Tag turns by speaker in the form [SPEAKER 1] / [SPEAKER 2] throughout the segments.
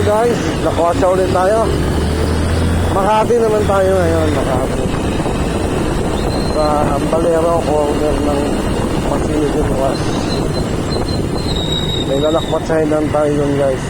[SPEAKER 1] guys, nakawatsa ulit tayo. Makati naman tayo ngayon, Makati. Sa Ambalero, corner ng Masinigin Was. May lalakpatsahin tayo yun guys.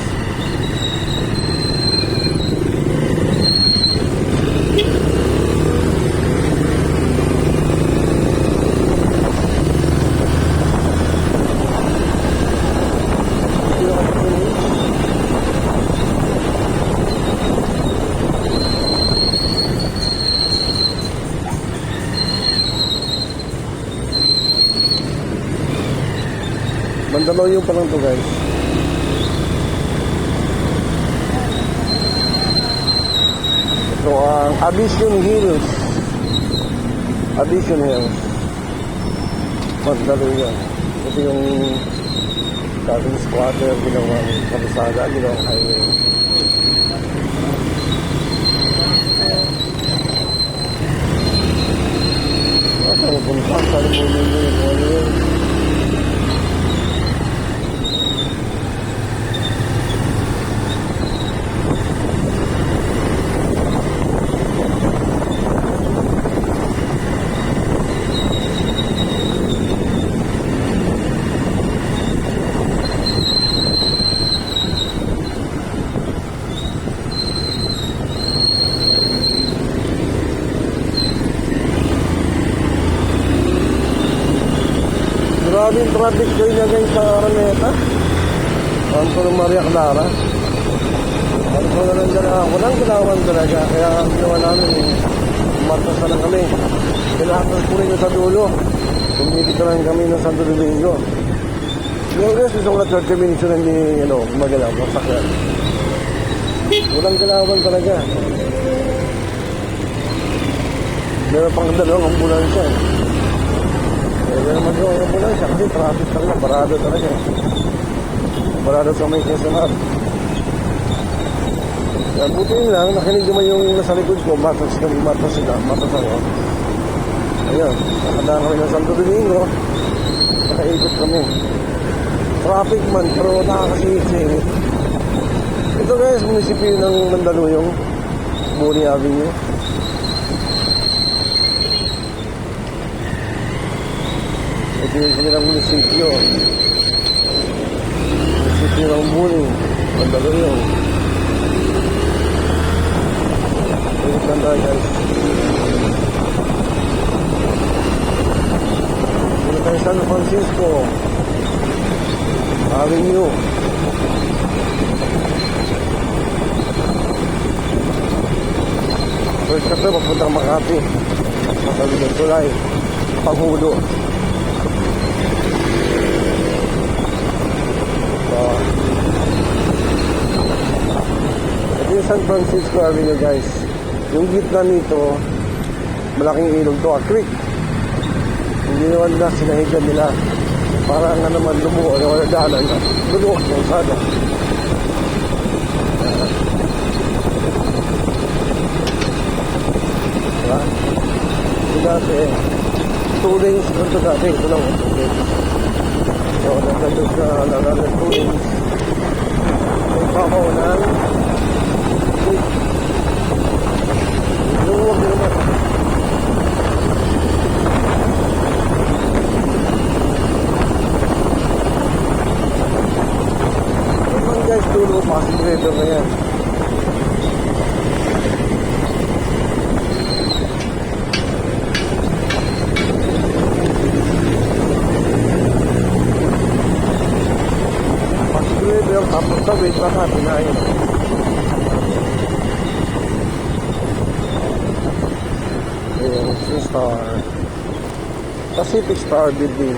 [SPEAKER 1] Mandaluyong pa lang to guys. Ito ang Abision Hills. Abision Hills. Mandaluyong. Ito yung dating squatter, ginawang kabisada, ginawang highway. Ito ang punta sa Mandaluyong. Grabe yung traffic ko niya guys sa Araneta. Kanto ng Maria Clara. Kanto na lang dala. Walang ginawan talaga. Kaya ginawa namin umatas na lang kami. Kailangan po rin sa dulo. Kumikita lang kami ng Santo Domingo. Yung guys, isang na 30 minutes na hindi gumagalaw. Masakyan. Walang ginawan talaga. Meron pang dalawang ambulansya. Kaya naman yung ambulansya kasi traffic talaga, barado talaga. Barado sa may Quezon. Kaya buti lang, nakinig naman yung nasa likod ko, matas sila. Ako. Ayun, nakadaan kami ng Santo Domingo, nakaikot kami. Traffic man, pero nakakasingit-singit. Ito guys, munisipyo ng Mandaluyong, Boni Avenue. Ito yung kanilang munisipyo. Munisipyo ng Boni, Mandaluyong. Ito lang tayo guys. Ito tayo San Francisco Avenue. First kasi papuntang Makati. Masabigang tulay. Panghulo. Ito yung San Francisco Avenue guys. Yung gitna nito, malaking ilog to, a creek. Hindi naman na sinahigan nila. Para nga naman lumuha na wala daanan na. Lumuha yung sada. Diba? Ito dati, 2 lanes ito dati. Ito lang, 2 lanes. So, nagkado sa another 2 lanes. May pakaw ng creek. Lumuha naman. Guys, dulo passing river na yan. Passing river, tapos sa wait pa natin na yun. Ayan, Star Pacific Star Building.